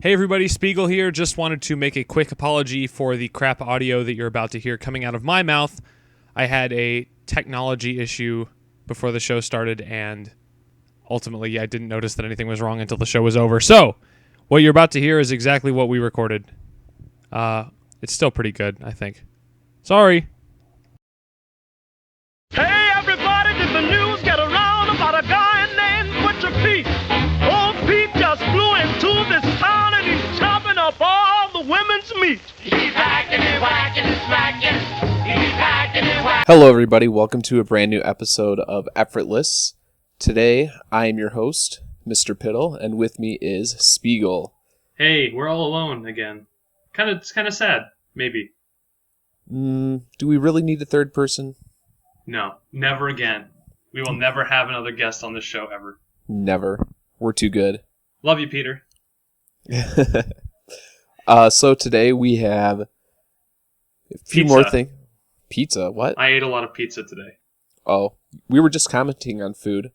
Hey everybody, Spigel here. Just wanted to make a quick apology for the crap audio that you're about to hear coming out of my mouth. I had a technology issue before the show started, and ultimately I didn't notice that anything was wrong until the show was over. So, what you're about to hear is exactly what we recorded. It's still pretty good, I think. Sorry. Hey everybody, did the news get around about a guy named Butcher Pete? Old Pete just flew into this town and he's chopping up all the women's meat. He's hacking and whacking and smacking. He's hacking and whacking. Hello everybody, welcome to a brand new episode of Effortless. Today, I am your host, Mr. Piddle, and with me is Spigel. Hey, we're all alone again. It's kind of sad, maybe. Do we really need a third person? No, never again. We will never have another guest on this show ever. Never. We're too good. Love you, Peter. So today we have a few more things. Pizza? What? I ate a lot of pizza today. Oh, we were just commenting on food.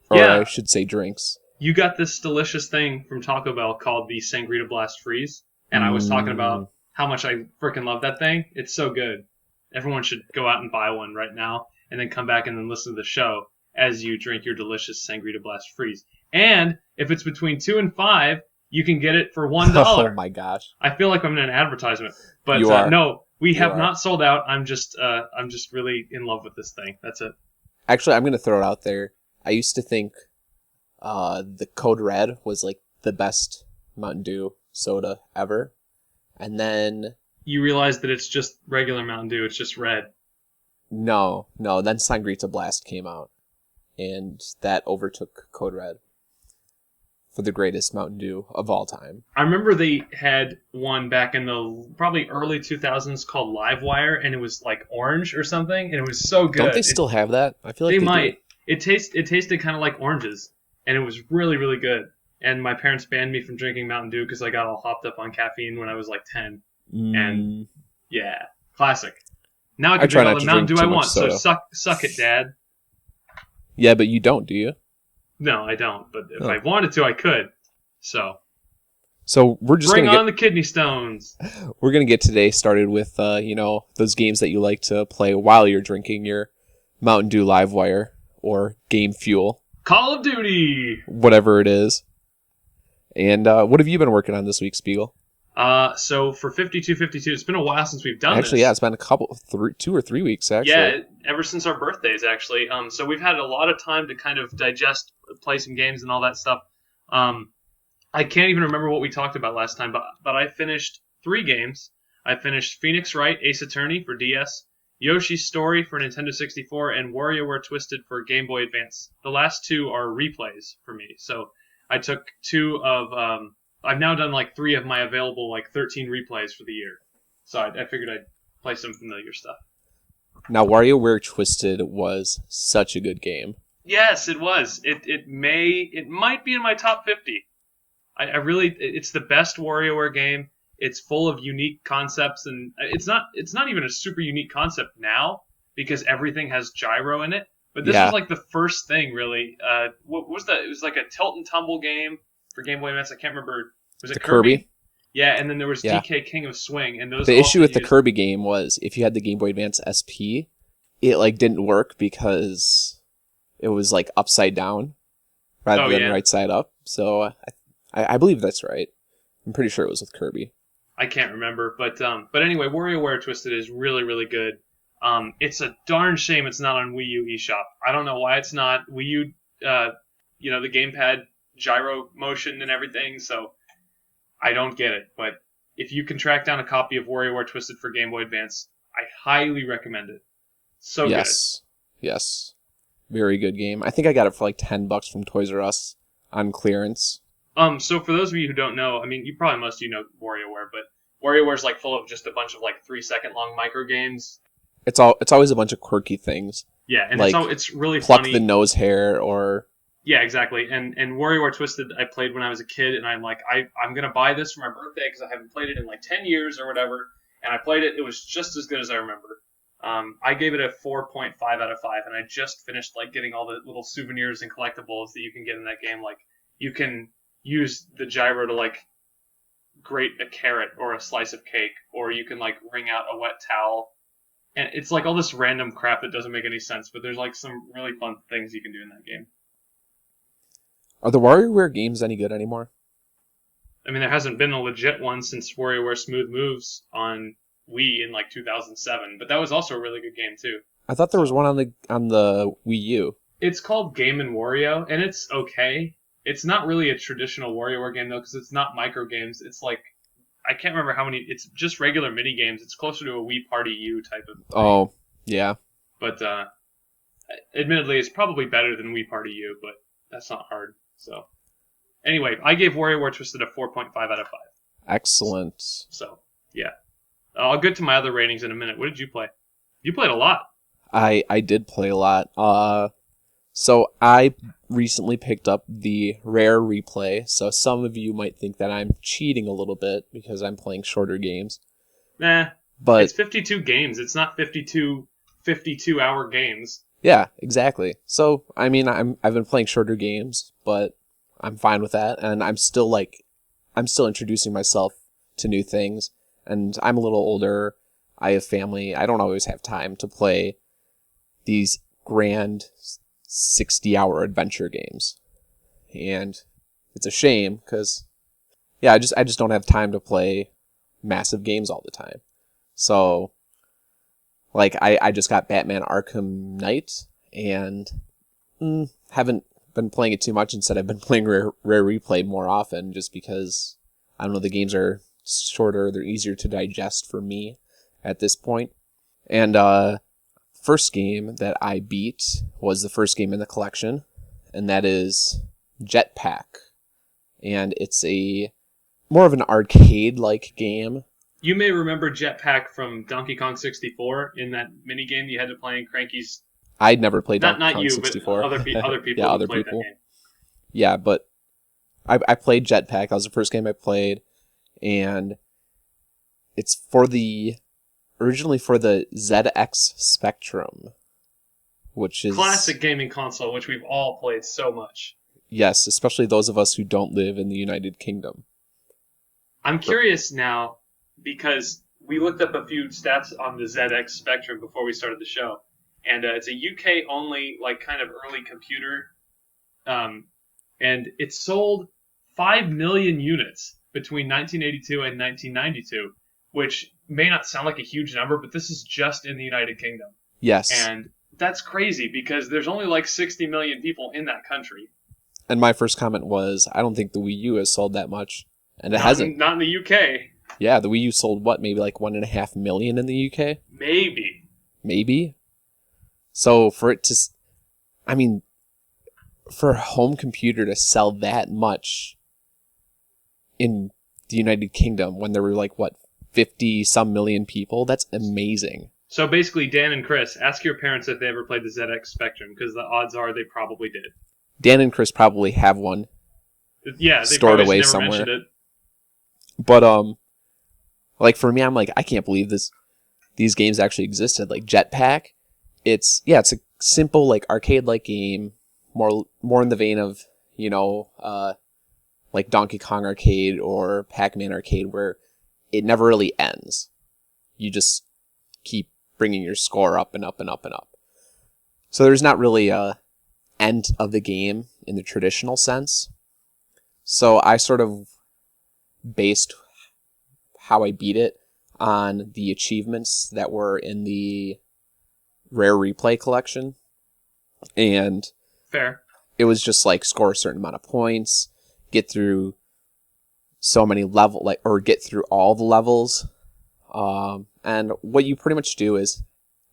Or Yeah. I should say drinks. You got this delicious thing from Taco Bell called the Sangrita Blast Freeze, and I was talking about how much I freaking love that thing. It's so good. Everyone should go out and buy one right now, and then come back and then listen to the show as you drink your delicious Sangrita Blast Freeze. And if it's between 2 and 5, you can get it for $1. Oh my gosh. I feel like I'm in an advertisement, but You are. no, we You have are. not sold out. I'm just really in love with this thing. That's it. Actually, I'm going to throw it out there. I used to think the Code Red was like the best Mountain Dew soda ever. And then You realize that it's just regular Mountain Dew. It's just red. No, then Sangrita Blast came out, and that overtook Code Red for the greatest Mountain Dew of all time. I remember they had one back in the probably early 2000s called Livewire, and it was like orange or something, and it was so good. Don't they still have that? I feel like They they might. do. It tasted kind of like oranges, and it was really, really good. And my parents banned me from drinking Mountain Dew because I got all hopped up on caffeine when I was like 10. And yeah, classic. Now I can try drink all not the to Mountain drink Dew I too much want, so soda. suck it, Dad. Yeah, but you don't, do you? No, I don't. But if Oh. I wanted to, I could. So So we're just bring gonna on the kidney stones. we're gonna get today started with those games that you like to play while you're drinking your Mountain Dew Livewire or Game Fuel, Call of Duty. whatever it is. And what have you been working on this week, Spiegel? So for 5252, it's been a while since we've done Actually, this. yeah, it's been a 2 or 3 weeks actually. Yeah, ever since our birthdays, actually. So we've had a lot of time to kind of digest, play some games and all that stuff. I can't even remember what we talked about last time, but I finished 3 games. I finished Phoenix Wright Ace Attorney for DS, Yoshi's Story for Nintendo 64, and WarioWare Twisted for Game Boy Advance. The last 2 are replays for me. So I took 2 of... I've now done like 3 of my available like 13 replays for the year. So I figured I'd play some familiar stuff. Now, WarioWare Twisted was such a good game. Yes, it was. It might be in my top 50. It's the best WarioWare game. It's full of unique concepts, and it's not even a super unique concept now because everything has gyro in it. But this was like the first thing, really. What was that? It was like a tilt and tumble game for Game Boy Advance. I can't remember. Was it The Kirby? Yeah, and then there was Yeah. DK King of Swing, and those. The issue also with the used- Kirby game was if you had the Game Boy Advance SP, it like didn't work because it was like upside down rather than right side up. So I believe that's right. I'm pretty sure it was with Kirby. I can't remember, but anyway, WarioWare Twisted is really, really good. It's a darn shame it's not on Wii U eShop. I don't know why it's not. Wii U, the gamepad gyro motion and everything, so I don't get it. But if you can track down a copy of WarioWare Twisted for Game Boy Advance, I highly recommend it. So Yes. Very good game. I think I got it for like $10 from Toys R Us on clearance. good. So for those of you who don't know, I mean, you probably most of you know WarioWare, but WarioWare's like full of just a bunch of like 3-second long micro games. It's always a bunch of quirky things. Yeah, and like it's really pluck funny. the nose hair or Yeah, exactly. And WarioWare Twisted I played when I was a kid, and I'm like, I'm going to buy this for my birthday because I haven't played it in like 10 years or whatever. And I played it. It was just as good as I remember. I gave it a 4.5 out of 5, and I just finished like getting all the little souvenirs and collectibles that you can get in that game. Like, you can use the gyro to like grate a carrot or a slice of cake, or you can like wring out a wet towel. And it's like all this random crap that doesn't make any sense, but there's like some really fun things you can do in that game. Are the WarioWare games any good anymore? I mean, there hasn't been a legit one since WarioWare Smooth Moves on Wii in like 2007, but that was also a really good game too. I thought there was one on the Wii U. It's called Game & Wario, and it's okay. It's not really a traditional WarioWare game though, because it's not micro games. It's like, I can't remember how many. It's just regular mini games. It's closer to a Wii Party U type of thing. Oh, yeah. But admittedly, it's probably better than Wii Party U, but that's not hard. So, anyway, I gave WarioWare Twisted a 4.5 out of 5. Excellent. So, yeah. I'll get to my other ratings in a minute. What did you play? You played a lot. I did play a lot. So I recently picked up the Rare Replay. So some of you might think that I'm cheating a little bit because I'm playing shorter games. Nah, but it's 52 games. It's not 52 52-hour games. Yeah, exactly. So I mean, I've been playing shorter games, but I'm fine with that, and I'm still introducing myself to new things, and I'm a little older. I have family. I don't always have time to play these grand 60-hour adventure games. And it's a shame because, yeah, I just don't have time to play massive games all the time. So, like, I just got Batman Arkham Knight and haven't been playing it too much. Instead, I've been playing Rare Replay more often just because, I don't know, the games are shorter, they're easier to digest for me at this point. And first game that I beat was the first game in the collection, and that is Jetpack. And it's a more of an arcade-like game. You may remember Jetpack from Donkey Kong 64 in that minigame you had to play in Cranky's. I'd never played Donkey Kong Kong 64. But other people yeah, other played people. that game. Yeah, but I played Jetpack. That was the first game I played, and it's originally for the ZX Spectrum, which is classic gaming console, which we've all played so much. Yes, especially those of us who don't live in the United Kingdom. I'm curious now, because we looked up a few stats on the ZX Spectrum before we started the show, and it's a UK-only, like, kind of early computer, and it sold 5 million units between 1982 and 1992, which may not sound like a huge number, but this is just in the United Kingdom. Yes. And that's crazy, because there's only like 60 million people in that country. And my first comment was, I don't think the Wii U has sold that much. And it hasn't. Not in the UK. Yeah, the Wii U sold, what, maybe like 1.5 million in the UK? Maybe? So for it to... I mean, for a home computer to sell that much in the United Kingdom when there were like, what, 50-some million people? That's amazing. So basically, Dan and Chris, ask your parents if they ever played the ZX Spectrum, because the odds are they probably did. Dan and Chris probably have one. Yeah, they stored probably away never somewhere. mentioned it. But like for me, I'm like, I can't believe these games actually existed. Like Jetpack, it's a simple like arcade-like game, more in the vein of, you know, like Donkey Kong Arcade or Pac-Man Arcade, where it never really ends. You just keep bringing your score up and up and up and up. So there's not really a end of the game in the traditional sense. So I sort of based how I beat it on the achievements that were in the Rare Replay collection. And fair. It was just like score a certain amount of points, get through so many levels, or get through all the levels. And what you pretty much do is,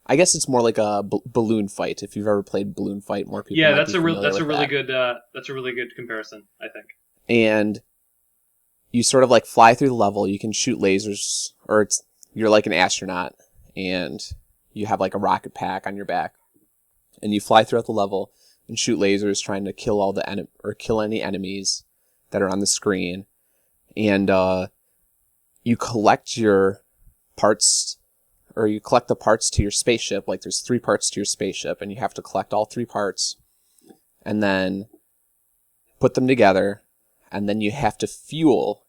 I guess it's more like a balloon fight. If you've ever played Balloon Fight, more people. Yeah, might that's be a familiar really good comparison, I think. And you sort of like fly through the level. You can shoot lasers, or you're like an astronaut, and you have like a rocket pack on your back, and you fly throughout the level and shoot lasers, trying to kill kill any enemies that are on the screen, and you collect your parts. Or you collect the parts to your spaceship. Like there's 3 parts to your spaceship, and you have to collect all 3 parts, and then put them together, and then you have to fuel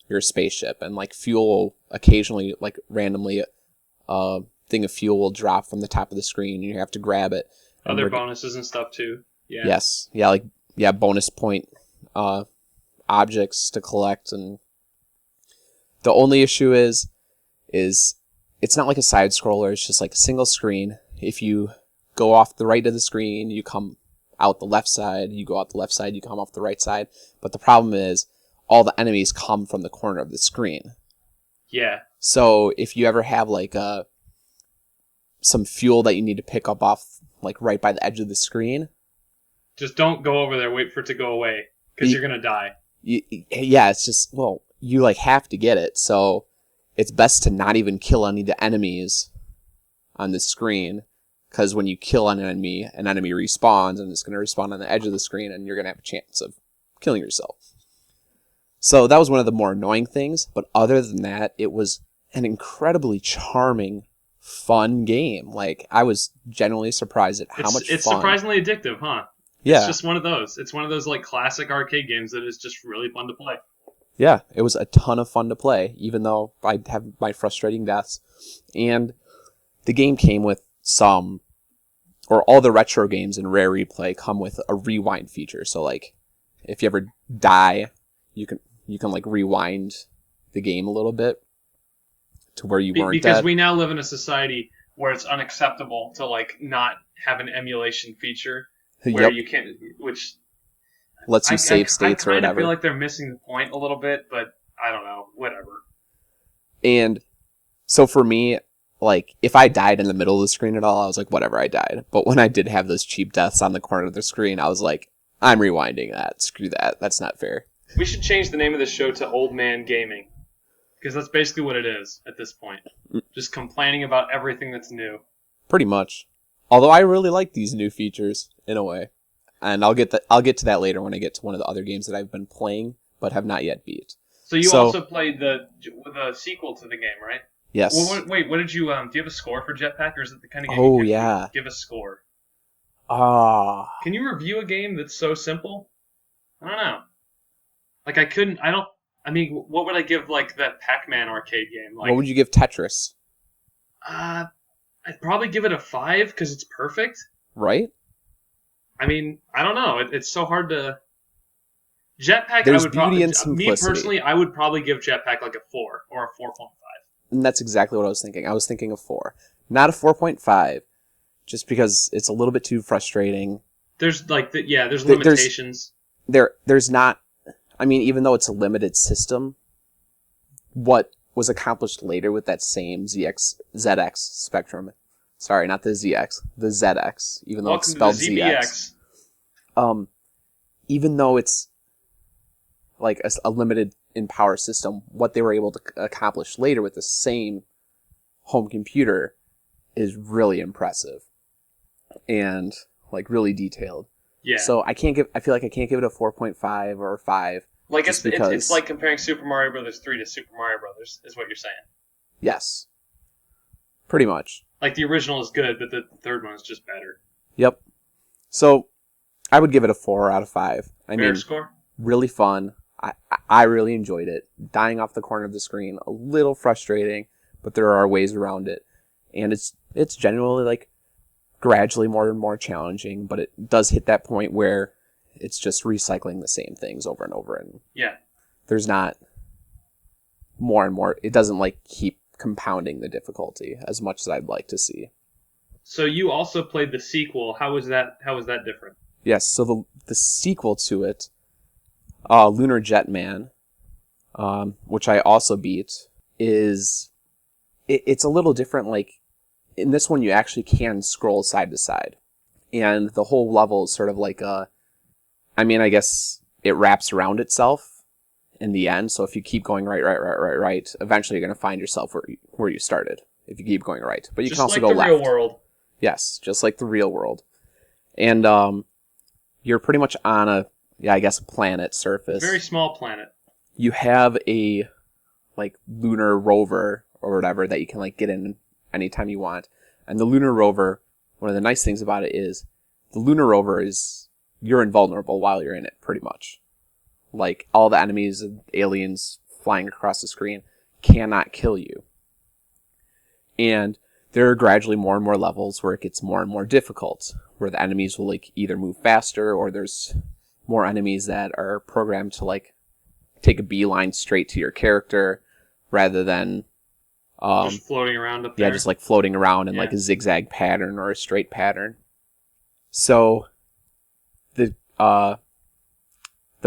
your spaceship, and like fuel occasionally, like randomly, thing of fuel will drop from the top of the screen, and you have to grab it. Other bonuses and stuff too. Yeah. Yes. Yeah, bonus point objects to collect, and the only issue is it's not like a side scroller, it's just like a single screen. If you go off the right of the screen, you come out the left side, you go out the left side, you come off the right side. But the problem is all the enemies come from the corner of the screen. Yeah. So if you ever have like some fuel that you need to pick up off like right by the edge of the screen, just don't go over there, wait for it to go away, because you're going to die. Yeah, it's just, well, you like have to get it, so it's best to not even kill any of the enemies on the screen, because when you kill an enemy respawns, and it's going to respawn on the edge of the screen, and you're going to have a chance of killing yourself. So that was one of the more annoying things, but other than that, it was an incredibly charming, fun game. Like, I was genuinely surprised at how much fun. It's surprisingly addictive, huh? Yeah. It's just one of those. It's one of those like classic arcade games that is just really fun to play. Yeah, it was a ton of fun to play, even though I have my frustrating deaths. And the game came with all the retro games in Rare Replay come with a rewind feature. So like, if you ever die, you can like rewind the game a little bit to where you weren't because dead. We now live in a society where it's unacceptable to like not have an emulation feature where you can't, which lets you save states or whatever. I kind of feel like they're missing the point a little bit, but I don't know, whatever. And so for me, like, if I died in the middle of the screen at all, I was like, whatever, I died. But when I did have those cheap deaths on the corner of the screen, I was like, I'm rewinding that. Screw that. That's not fair. We should change the name of the show to Old Man Gaming, because that's basically what it is at this point. Just complaining about everything that's new. Pretty much. Although I really like these new features in a way, and I'll get to that later when I get to one of the other games that I've been playing but have not yet beat. So you also played the sequel to the game, right? Yes. Well, wait, what did you do? You have a score for Jetpack, or is it the kind of game you can give a score? Can you review a game that's so simple? I don't know. Like what would I give like that Pac-Man arcade game? Like, what would you give Tetris? I'd probably give it a 5 because it's perfect. Right? I mean, I don't know. It's so hard to... Jetpack, There's beauty in simplicity. Me personally, I would probably give Jetpack like a 4 or a 4.5. And that's exactly what I was thinking. I was thinking a 4. Not a 4.5, just because it's a little bit too frustrating. There's there's limitations. There's not... I mean, even though it's a limited system, what was accomplished later with that same ZX Spectrum. Sorry, not the ZX, the ZX, even though it's spelled ZX. Even though it's like a limited in power system, what they were able to accomplish later with the same home computer is really impressive and like really detailed. Yeah. So I feel like I can't give it a 4.5 or a 5. Like it's like comparing Super Mario Brothers 3 to Super Mario Brothers, is what you're saying. Yes. Pretty much. Like the original is good, but the third one is just better. Yep. So I would give it a 4 out of 5. Fair score? Really fun. I really enjoyed it. Dying off the corner of the screen, a little frustrating, but there are ways around it. And it's genuinely like gradually more and more challenging, but it does hit that point where it's just recycling the same things over and over, and there's not more and more. It doesn't like keep compounding the difficulty as much as I'd like to see. So you also played the sequel. How was that different? Yes, so the sequel to it, Lunar Jetman, which I also beat, it's a little different. Like, in this one, you actually can scroll side to side. And the whole level is sort of like I guess it wraps around itself in the end. So if you keep going right, eventually you're going to find yourself where you started, if you keep going right. But you can also go left. Just like the real world. Yes, just like the real world. And you're pretty much on a planet surface. Very small planet. You have a like lunar rover or whatever that you can like get in anytime you want. And the lunar rover, one of the nice things about it is the lunar rover you're invulnerable while you're in it, pretty much. Like, all the enemies and aliens flying across the screen cannot kill you. And there are gradually more and more levels where it gets more and more difficult, where the enemies will like either move faster, or there's more enemies that are programmed to like take a beeline straight to your character rather than just floating around up there. Yeah, just like floating around in like a zigzag pattern or a straight pattern. So the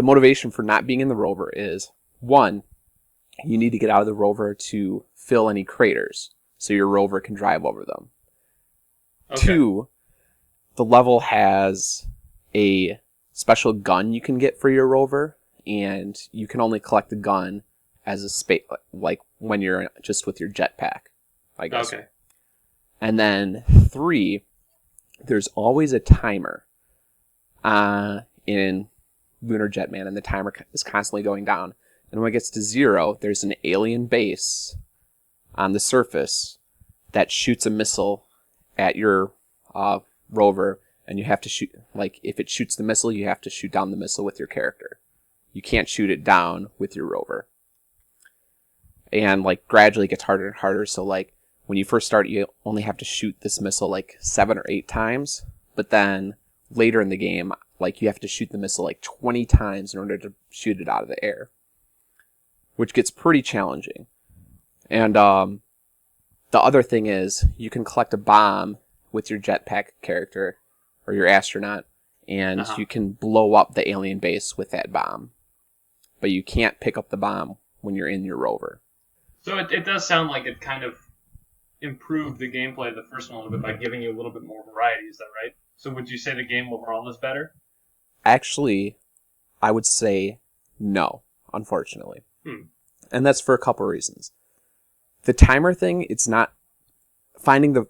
motivation for not being in the rover is, one, you need to get out of the rover to fill any craters so your rover can drive over them. Okay. 2, the level has a special gun you can get for your rover, and you can only collect the gun as a space, like when you're just with your jetpack, I guess. Okay. And then 3, there's always a timer in Lunar Jetman, and the timer is constantly going down. And when it gets to 0, there's an alien base on the surface that shoots a missile at your rover, and you have to shoot, like, if it shoots the missile, you have to shoot down the missile with your character. You can't shoot it down with your rover. And, like, gradually it gets harder and harder, so, like, when you first start, you only have to shoot this missile, like, 7 or 8 times, but then later in the game, like, you have to shoot the missile, like, 20 times in order to shoot it out of the air, which gets pretty challenging. And the other thing is, you can collect a bomb with your jetpack character, or your astronaut, and you can blow up the alien base with that bomb. But you can't pick up the bomb when you're in your rover. So it does sound like it kind of improved the gameplay of the first one a little bit by giving you a little bit more variety, is that right? So would you say the game overall is better? Actually, I would say no, unfortunately. And that's for a couple reasons. The timer thing, it's not... Finding the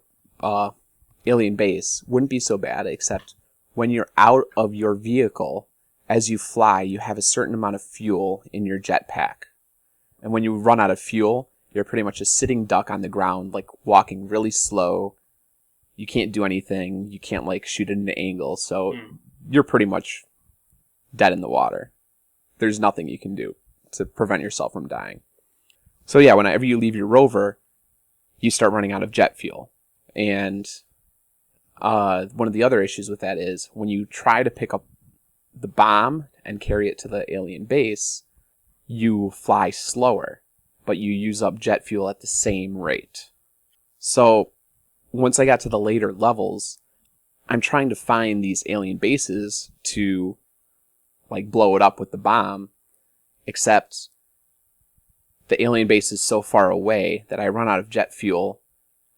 alien base wouldn't be so bad, except when you're out of your vehicle, as you fly, you have a certain amount of fuel in your jetpack. And when you run out of fuel, you're pretty much a sitting duck on the ground, like walking really slow. You can't do anything. You can't like shoot at an angle. So you're pretty much dead in the water. There's nothing you can do to prevent yourself from dying. So yeah, whenever you leave your rover, you start running out of jet fuel. And one of the other issues with that is when you try to pick up the bomb and carry it to the alien base, you fly slower, but you use up jet fuel at the same rate. So once I got to the later levels, I'm trying to find these alien bases to like blow it up with the bomb, except the alien base is so far away that I run out of jet fuel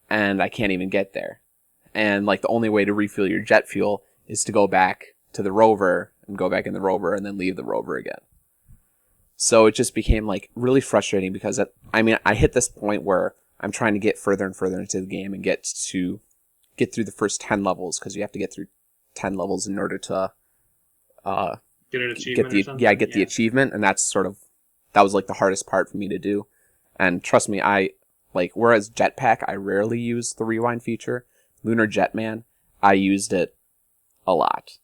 and I can't even get there. And like the only way to refuel your jet fuel is to go back to the rover and go back in the rover and then leave the rover again. So it just became like really frustrating because I hit this point where I'm trying to get further and further into the game and get through the first 10 levels, because you have to get through 10 levels in order to get an achievement. Get the achievement, and that was like the hardest part for me to do. And trust me, whereas Jetpack I rarely use the rewind feature, Lunar Jetman I used it a lot.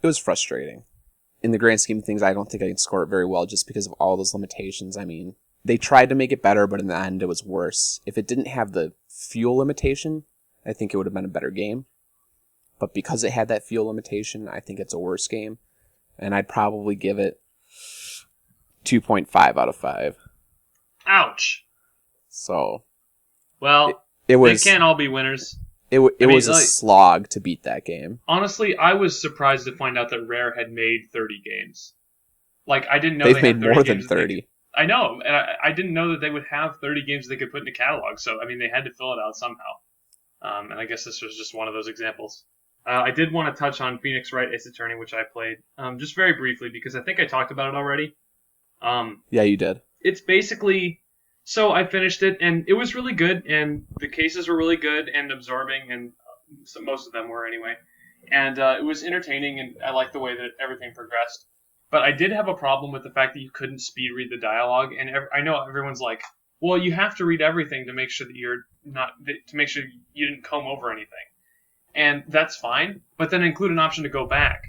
It was frustrating. In the grand scheme of things, I don't think I can score it very well just because of all those limitations. I mean, they tried to make it better, but in the end it was worse. If it didn't have the fuel limitation, I think it would have been a better game. But because it had that fuel limitation, I think it's a worse game. And I'd probably give it 2.5 out of 5. Ouch. So... Well, they can't all be winners. It was a slog to beat that game. Honestly, I was surprised to find out that Rare had made 30 games. Like, I didn't know they've made more than 30. I know, and I didn't know that they would have 30 games they could put in a catalog. So, I mean, they had to fill it out somehow. And I guess this was just one of those examples. I did want to touch on Phoenix Wright Ace Attorney, which I played just very briefly because I think I talked about it already. Yeah, you did. It's basically... So I finished it, and it was really good, and the cases were really good and absorbing, and so most of them were anyway. And it was entertaining, and I liked the way that everything progressed. But I did have a problem with the fact that you couldn't speed read the dialogue, and I know everyone's like, well, you have to read everything to make sure that to make sure you didn't comb over anything. And that's fine, but then include an option to go back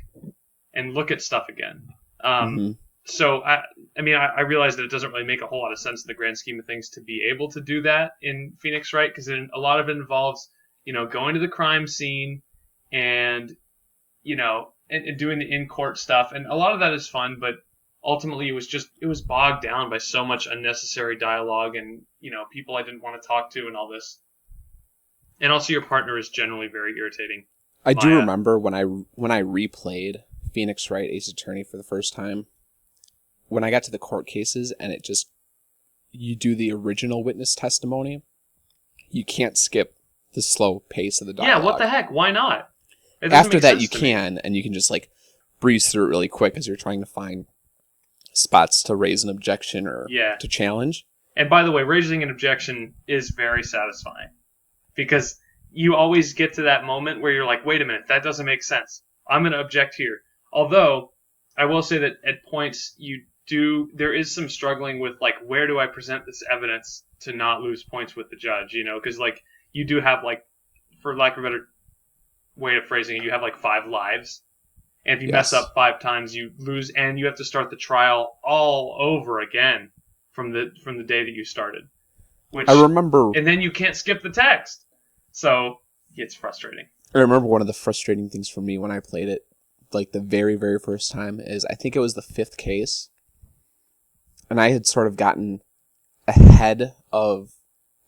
and look at stuff again. so I realize that it doesn't really make a whole lot of sense in the grand scheme of things to be able to do that in Phoenix Wright, because a lot of it involves, going to the crime scene and, and doing the in-court stuff. And a lot of that is fun, but ultimately it was bogged down by so much unnecessary dialogue and, people I didn't want to talk to and all this. And also your partner is generally very irritating. I do remember when I replayed Phoenix Wright Ace Attorney for the first time, when I got to the court cases and you do the original witness testimony, you can't skip the slow pace of the dialogue. Yeah, what the heck? Why not? After that you can, and you can just like breeze through it really quick as you're trying to find spots to raise an objection or to challenge. And by the way, raising an objection is very satisfying because you always get to that moment where you're like, wait a minute, that doesn't make sense. I'm going to object here. Although, I will say that at points there is some struggling with, like, where do I present this evidence to not lose points with the judge, because, like, you do have, like, for lack of a better way of phrasing it, you have, like, 5 lives. And if you mess up 5 times, you lose, and you have to start the trial all over again from the day that you started. Which, I remember... And then you can't skip the text. So, it's frustrating. I remember one of the frustrating things for me when I played it, like, the very, very first time, is I think it was the 5th case. And I had sort of gotten ahead of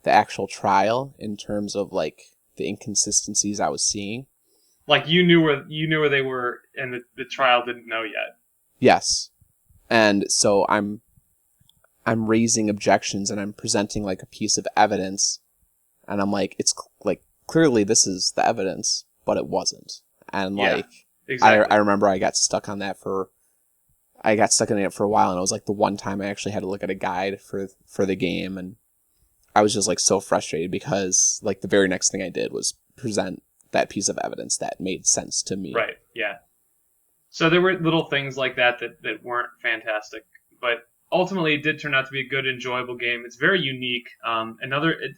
the actual trial in terms of, like, the inconsistencies I was seeing. Like, you knew where they were, and the trial didn't know yet. Yes. And so I'm raising objections, and I'm presenting, like, a piece of evidence, and I'm like, it's, like, clearly this is the evidence, but it wasn't. And, like, exactly. I remember I got stuck in it for a while, and it was like the one time I actually had to look at a guide for the game, and I was just like so frustrated because like the very next thing I did was present that piece of evidence that made sense to me. Right, yeah. So there were little things like that weren't fantastic, but ultimately it did turn out to be a good, enjoyable game. It's very unique.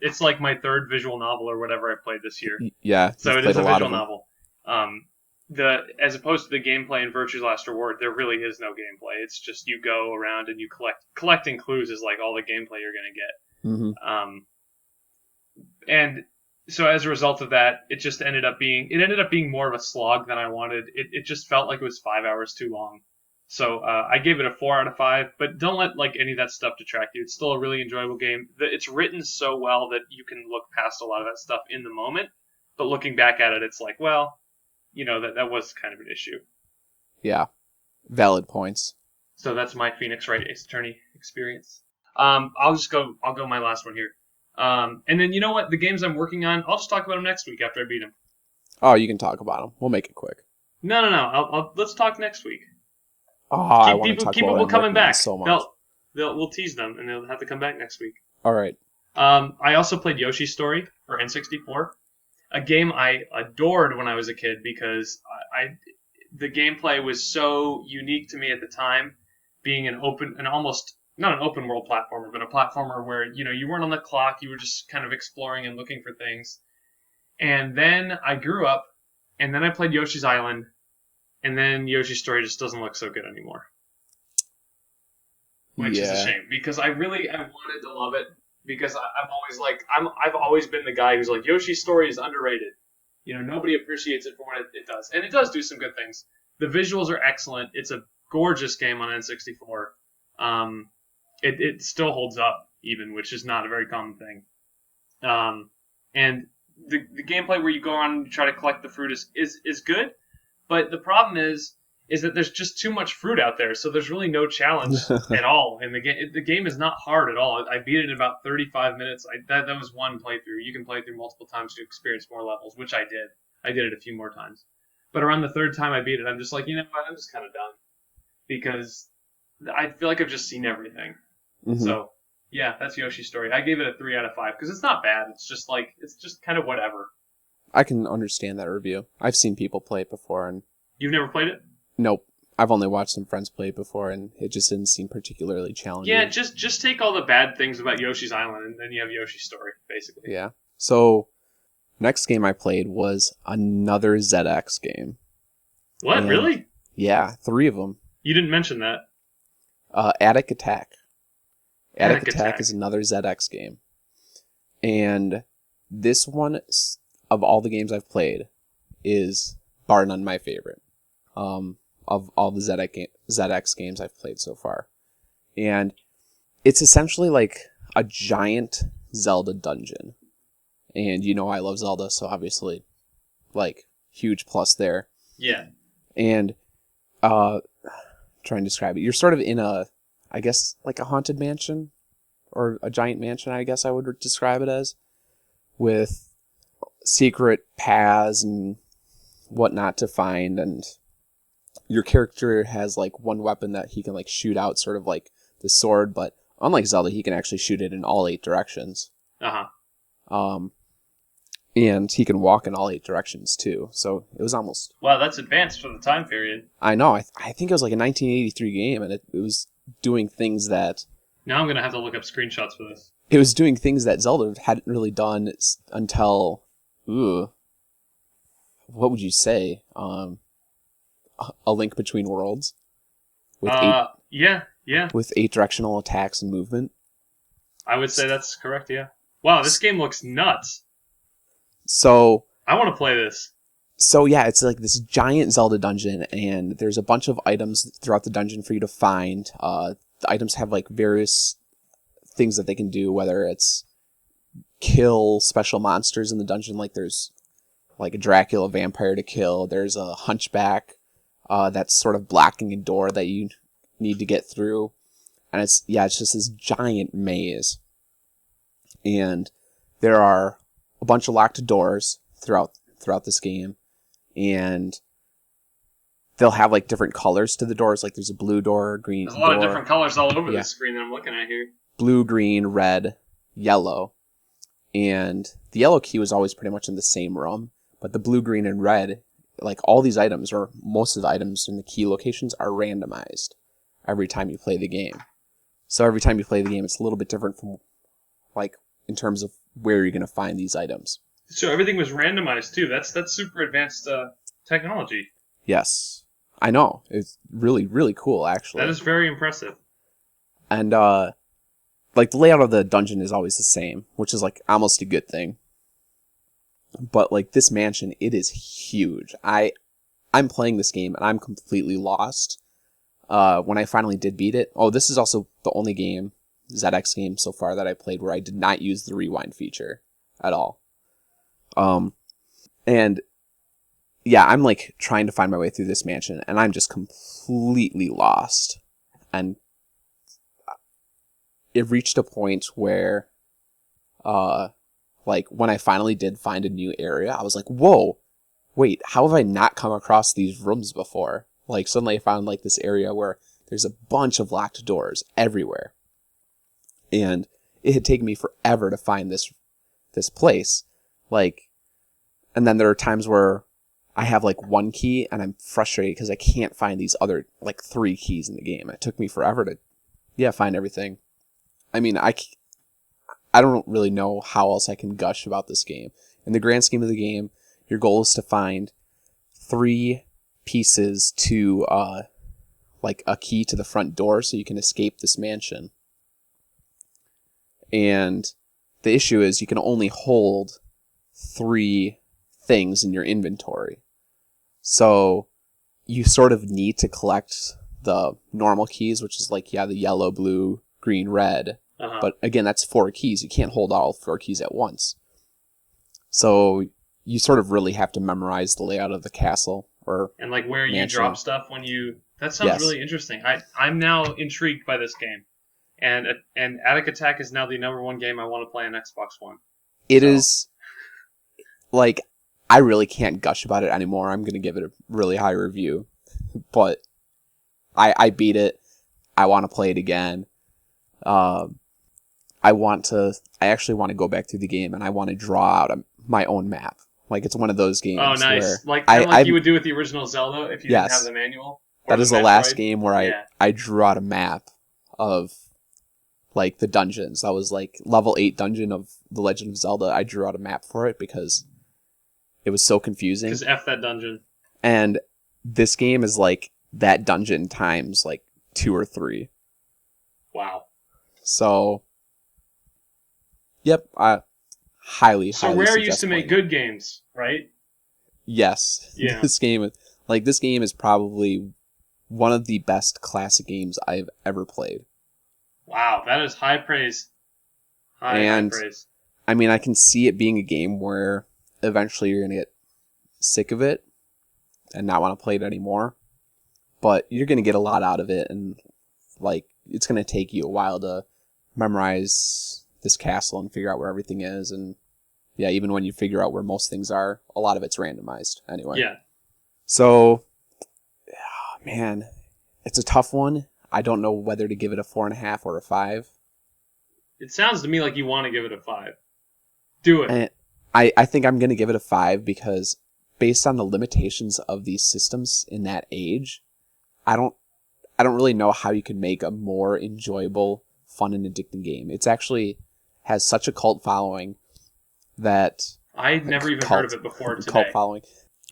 It's like my 3rd visual novel or whatever I played this year. Yeah. So it is a visual novel. As opposed to the gameplay in Virtue's Last Reward, there really is no gameplay. It's just you go around and you collecting clues is like all the gameplay you're going to get. Mm-hmm. And so as a result of that, it ended up being more of a slog than I wanted. It just felt like it was 5 hours too long. So I gave it a 4 out of 5. But don't let like any of that stuff detract you. It's still a really enjoyable game. It's written so well that you can look past a lot of that stuff in the moment. But looking back at it, it's like, well, that was kind of an issue. Yeah. Valid points. So that's my Phoenix Wright Ace Attorney experience. I'll go my last one here. And then you know what? The games I'm working on, I'll just talk about them next week after I beat them. Oh, you can talk about them. We'll make it quick. No. Let's talk next week. Oh, I want to talk keep about people coming back so much. We'll tease them and they'll have to come back next week. All right. I also played Yoshi's Story for N64. A game I adored when I was a kid because the gameplay was so unique to me at the time, being almost not an open world platformer, but a platformer where you weren't on the clock, you were just kind of exploring and looking for things. And then I grew up, and then I played Yoshi's Island, and then Yoshi's Story just doesn't look so good anymore, which is a shame because I wanted to love it. Because I've always been the guy who's like, Yoshi's Story is underrated. Nobody appreciates it for what it does. And it does do some good things. The visuals are excellent. It's a gorgeous game on N64. It still holds up, even, which is not a very common thing. And the gameplay where you go around and you try to collect the fruit is good. But the problem is that there's just too much fruit out there, so there's really no challenge at all. And the game is not hard at all. I beat it in about 35 minutes. That was one playthrough. You can play through multiple times to experience more levels, which I did. I did it a few more times. But around the 3rd time I beat it, I'm just like, what? I'm just kind of done. Because I feel like I've just seen everything. Mm-hmm. So, yeah, that's Yoshi's Story. I gave it a 3 out of 5, because it's not bad. It's just kind of whatever. I can understand that review. I've seen people play it before, and... You've never played it? Nope. I've only watched some friends play it before, and it just didn't seem particularly challenging. Yeah, just take all the bad things about Yoshi's Island, and then you have Yoshi's Story, basically. Yeah. So, next game I played was another ZX game. What? Really? Yeah, 3 of them. You didn't mention that. Attic Attack. Attic Attic Attack Attack. is another ZX game. And this one, of all the games I've played, is bar none my favorite. Of all the ZX games I've played so far. And it's essentially like a giant Zelda dungeon. And you know I love Zelda, so obviously, like, huge plus there. Yeah. And, trying to describe it, you're sort of in a, I guess, like a haunted mansion, or a giant mansion, I guess I would describe it as, with secret paths and whatnot to find, and your character has, like, one weapon that he can, like, shoot out, sort of like the sword, but unlike Zelda, he can actually shoot it in all 8 directions. Uh-huh. And he can walk in all 8 directions, too. So it was almost... Wow, that's advanced for the time period. I know. I think it was like a 1983 game, and it was doing things that... Now I'm going to have to look up screenshots for this. It was doing things that Zelda hadn't really done until... Ooh. What would you say? A Link Between Worlds? With yeah. With 8-directional attacks and movement. I would say that's correct, yeah. Wow, this game looks nuts. So... I want to play this. So yeah, it's like this giant Zelda dungeon, and there's a bunch of items throughout the dungeon for you to find. The items have like various things that they can do, whether it's kill special monsters in the dungeon, like there's like a Dracula vampire to kill. There's a hunchback that's sort of blocking a door that you need to get through. And it's just this giant maze. And there are a bunch of locked doors throughout this game, and they'll have like different colors to the doors. Like there's a blue door, green door. There's a lot of different colors all over the screen that I'm looking at here. Blue, green, red, yellow. And the yellow key was always pretty much in the same room, but the blue, green, and red, like all these items, or most of the items in the key locations, are randomized every time you play the game. So every time you play the game, it's a little bit different from, like, in terms of where you're going to find these items. So everything was randomized too. That's super advanced technology. Yes, I know. It's really, really cool, actually. That is very impressive. And like the layout of the dungeon is always the same, which is like almost a good thing. But like this mansion, it is huge. I'm playing this game and I'm completely lost. When I finally did beat it. Oh, this is also the only game, ZX game so far, that I played where I did not use the rewind feature at all. And yeah, I'm like trying to find my way through this mansion, and I'm just completely lost. And it reached a point where, like when I finally did find a new area, I was like, whoa, wait, how have I not come across these rooms before? Like suddenly I found like this area where there's a bunch of locked doors everywhere. And it had taken me forever to find this place. Like, and then there are times where I have like one key and I'm frustrated because I can't find these other like 3 keys in the game. It took me forever to, find everything. I mean, I don't really know how else I can gush about this game. In the grand scheme of the game, your goal is to find 3 pieces to, like a key to the front door so you can escape this mansion. And the issue is you can only hold 3 things in your inventory. So you sort of need to collect the normal keys, which is like, the yellow, blue, green, red. Uh-huh. But again, that's 4 keys. You can't hold all 4 keys at once. So you sort of really have to memorize the layout of the castle. And like where mansion. You drop stuff when you... That sounds really interesting. I'm now intrigued by this game. And Attic Attack is now the #1 game I want to play on Xbox One. It is, like, I really can't gush about it anymore. I'm going to give it a really high review. But I beat it. I want to play it again. I actually want to go back through the game and I want to draw out my own map. Like, it's one of those games. Oh, nice. Where like you would do with the original Zelda if you didn't have the manual. That is the last game where I drew out a map of, like, the dungeons. That was, like, level 8 dungeon of The Legend of Zelda. I drew out a map for it because it was so confusing. Because F that dungeon. And this game is, like, that dungeon times, like, 2 or 3. Wow. So, yep, I highly Rare suggest used to make playing. good games, right? Yes. Yeah. This game is probably one of the best classic games I've ever played. Wow, that is high praise. High praise. I mean, I can see it being a game where eventually you're going to get sick of it and not want to play it anymore. But you're going to get a lot out of it, and like it's going to take you a while to memorize this castle and figure out where everything is. And yeah, even when you figure out where most things are, a lot of it's randomized anyway. Yeah. So, man, it's a tough one. I don't know whether to give it a 4.5 or a 5. It sounds to me like you want to give it a 5. Do it. And I think I'm going to give it a 5 because based on the limitations of these systems in that age, I don't really know how you can make a more enjoyable, fun, and addicting game. It's actually has such a cult following that I'd never even heard of it before today. Cult following.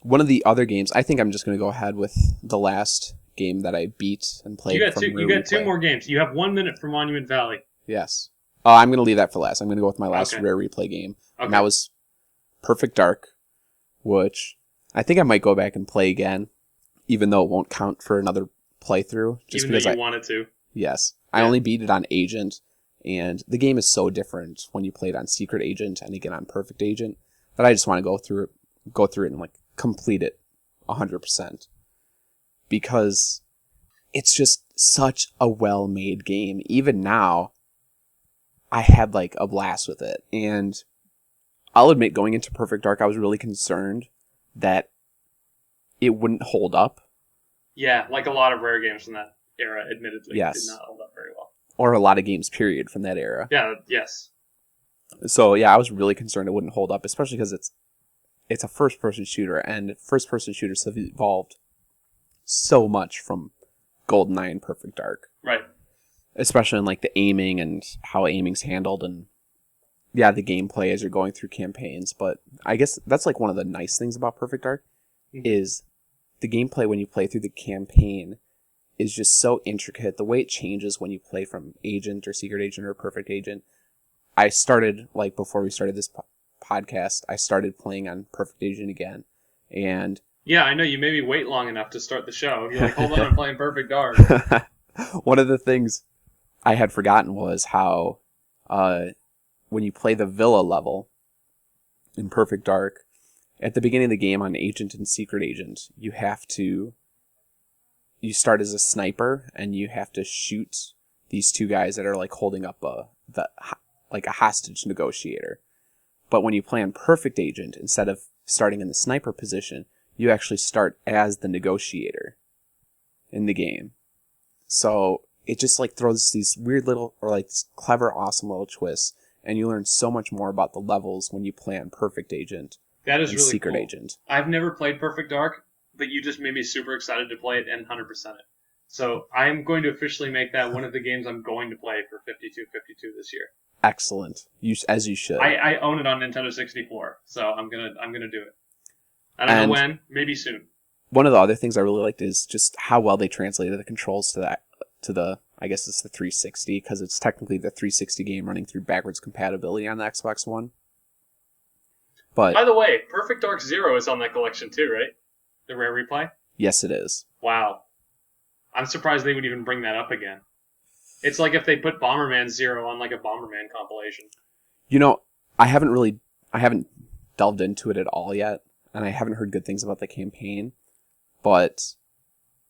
One of the other games, I think I'm just going to go ahead with the last game that I beat and played. You got two more games. You have 1 minute for Monument Valley. Yes. Oh, I'm going to leave that for last. I'm going to go with my last Rare Replay game. Okay. And that was Perfect Dark, which I think I might go back and play again, even though it won't count for another playthrough. Just even because though you wanted to. Yes. Yeah. I only beat it on Agent, and the game is so different when you play it on Secret Agent and again on Perfect Agent that I just want to go through it and like complete it 100%. Because it's just such a well-made game. Even now, I had like a blast with it. And I'll admit, going into Perfect Dark, I was really concerned that it wouldn't hold up. Yeah, like a lot of Rare games from that era, admittedly, did not hold up very well. Or a lot of games, period, from that era. Yeah, yes. So, yeah, I was really concerned it wouldn't hold up, especially because it's a first-person shooter, and first-person shooters have evolved so much from GoldenEye and Perfect Dark. Right. Especially in like the aiming and how aiming's handled, and yeah, the gameplay as you're going through campaigns. But I guess that's like one of the nice things about Perfect Dark is the gameplay when you play through the campaign is just so intricate. The way it changes when you play from Agent or Secret Agent or Perfect Agent. I started, like before we started this podcast, I started playing on Perfect Agent again, and yeah, I know you made me wait long enough to start the show. You're like, hold on, I'm playing Perfect Dark. One of the things I had forgotten was how when you play the Villa level in Perfect Dark, at the beginning of the game on Agent and Secret Agent, you start as a sniper and you have to shoot these two guys that are like holding up a hostage negotiator. But when you play on Perfect Agent, instead of starting in the sniper position, you actually start as the negotiator in the game. So it just like throws these weird little, or like clever, awesome little twists, and you learn so much more about the levels when you play on Perfect Agent. That is really Secret cool. Agent. I've never played Perfect Dark, but you just made me super excited to play it and 100% it. So I am going to officially make that one of the games I'm going to play for 5252 this year. Excellent. As you should. I own it on Nintendo 64, so I'm gonna do it. I don't know when, maybe soon. One of the other things I really liked is just how well they translated the controls to the I guess it's the 360, because it's technically the 360 game running through backwards compatibility on the Xbox One. But by the way, Perfect Dark Zero is on that collection too, right? The Rare Replay? Yes, it is. Wow. I'm surprised they would even bring that up again. It's like if they put Bomberman Zero on like a Bomberman compilation. You know, I haven't delved into it at all yet, and I haven't heard good things about the campaign, but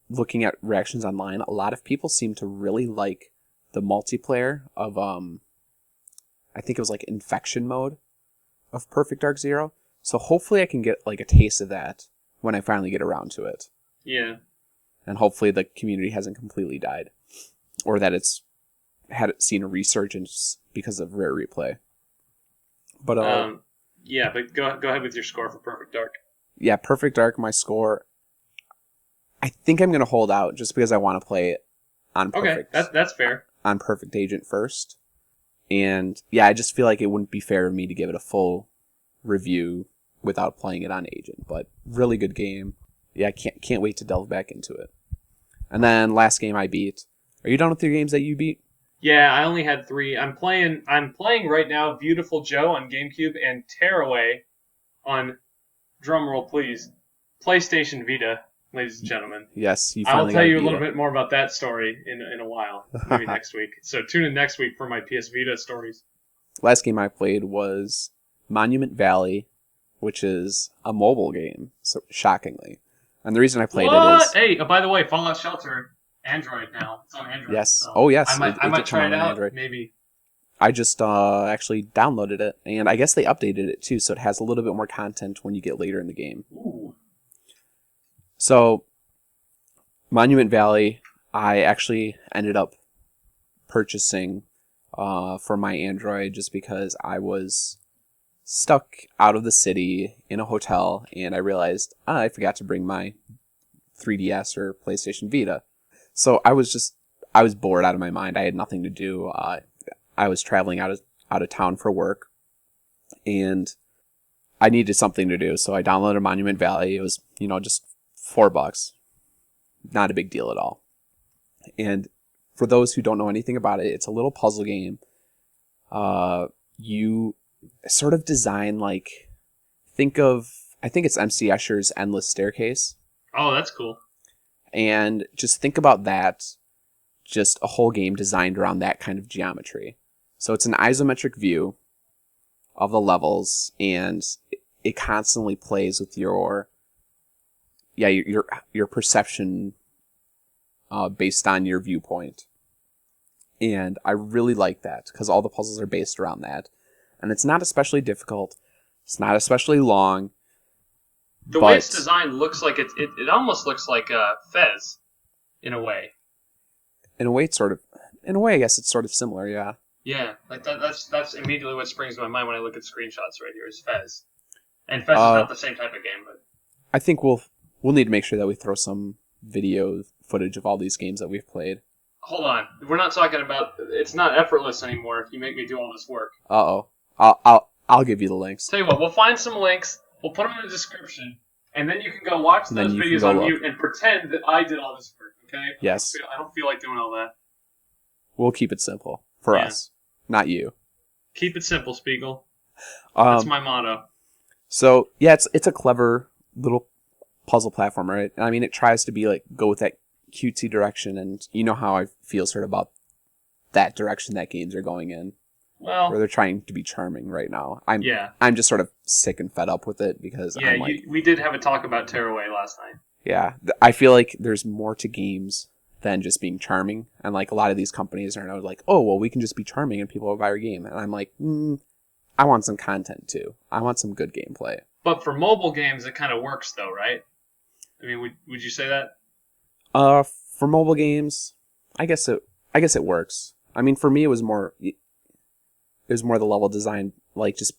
looking at reactions online, a lot of people seem to really like the multiplayer of, I think it was like Infection mode of Perfect Dark Zero. So hopefully I can get like a taste of that when I finally get around to it. Yeah. And hopefully the community hasn't completely died, or that it's seen a resurgence because of Rare Replay. But yeah, but go ahead with your score for Perfect Dark. Yeah, Perfect Dark, my score, I think I'm going to hold out just because I want to play it on Perfect. Okay, that's fair. On Perfect Agent first. And yeah, I just feel like it wouldn't be fair of me to give it a full review without playing it on Agent. But really good game. Yeah, I can't wait to delve back into it. And then last game I beat. Are you done with your games that you beat? Yeah, I only had 3. I'm playing right now Beautiful Joe on GameCube and Tearaway on, drumroll please, PlayStation Vita, ladies and gentlemen. Yes, you I will finally tell got you a Vita. little bit more about that story in a while, maybe next week. So tune in next week for my PS Vita stories. Last game I played was Monument Valley, which is a mobile game, so shockingly. And the reason I played it is... Hey, by the way, Fallout Shelter, Android now. It's on Android. Yes. So Oh, yes. I might try come it on out, Android. maybe. I just actually downloaded it, and I guess they updated it too, so it has a little bit more content when you get later in the game. Ooh. So, Monument Valley, I actually ended up purchasing for my Android just because I was stuck out of the city in a hotel, and I realized I forgot to bring my 3DS or PlayStation Vita. So I was bored out of my mind. I had nothing to do. I was traveling out of town for work, and I needed something to do. So I downloaded Monument Valley. It was, just $4. Not a big deal at all. And for those who don't know anything about it, it's a little puzzle game. You sort of design I think it's MC Escher's Endless Staircase. Oh, that's cool. And just think about that, just a whole game designed around that kind of geometry. So it's an isometric view of the levels, and it constantly plays with your perception based on your viewpoint. And I really like that because all the puzzles are based around that. And it's not especially difficult. It's not especially long. The way it's designed looks like it almost looks like Fez, in a way. In a way, I guess it's sort of similar, yeah. Yeah, like that's immediately what springs to my mind when I look at screenshots right here is Fez. And Fez is not the same type of game, but I think we'll need to make sure that we throw some video footage of all these games that we've played. Hold on, we're not talking about. It's not effortless anymore. If you make me do all this work. I'll give you the links. Tell you what, we'll find some links. We'll put them in the description, and then you can go watch those videos on mute and pretend that I did all this work. Okay? Yes. I don't feel like doing all that. We'll keep it simple for us, not you. Keep it simple, Spigel. That's my motto. So yeah, it's a clever little puzzle platformer, right? I mean, it tries to go with that cutesy direction, and you know how I feel sort of about that direction that games are going in. Well, where they're trying to be charming right now. I'm just sort of sick and fed up with it because we did have a talk about Tearaway last night. Yeah, I feel like there's more to games than just being charming, and a lot of these companies are now like, oh well, we can just be charming and people will buy our game, and I'm like, I want some content too. I want some good gameplay. But for mobile games, it kind of works though, right? I mean, would you say that? For mobile games, I guess it works. I mean, for me, it was more the level design, just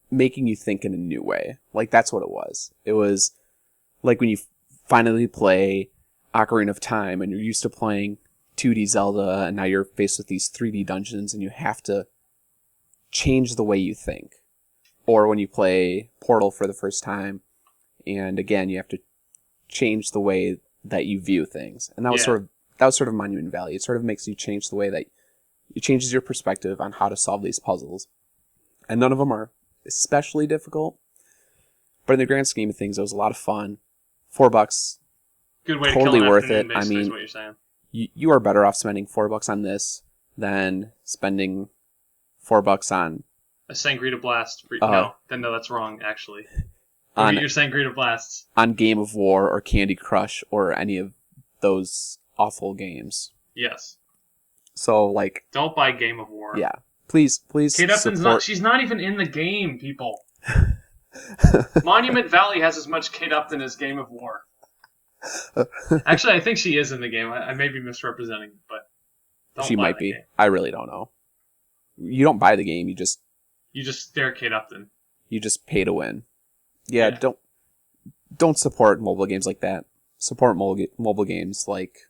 making you think in a new way. That's what it was. It was like when you finally play Ocarina of Time and you're used to playing 2D Zelda, and now you're faced with these 3D dungeons and you have to change the way you think. Or when you play Portal for the first time, and again, you have to change the way that you view things. And that was sort of Monument Valley. It sort of makes you change the way that it changes your perspective on how to solve these puzzles. And none of them are especially difficult. But in the grand scheme of things, it was a lot of fun. $4. Good way totally to kill an worth it. afternoon, I mean, is what you're saying. You are better off spending $4 on this than spending $4 on a Sangrita Blast. No, that's wrong, actually. On your Sangrita Blasts. On Game of War or Candy Crush or any of those awful games. Yes. So, don't buy Game of War. Yeah. Please Kate Upton's she's not even in the game, people. Monument Valley has as much Kate Upton as Game of War. Actually, I think she is in the game. I may be misrepresenting, but she might be. I really don't know. You don't buy the game. You just stare at Kate Upton. You just pay to win. Yeah. Don't support mobile games like that. Support mobile games like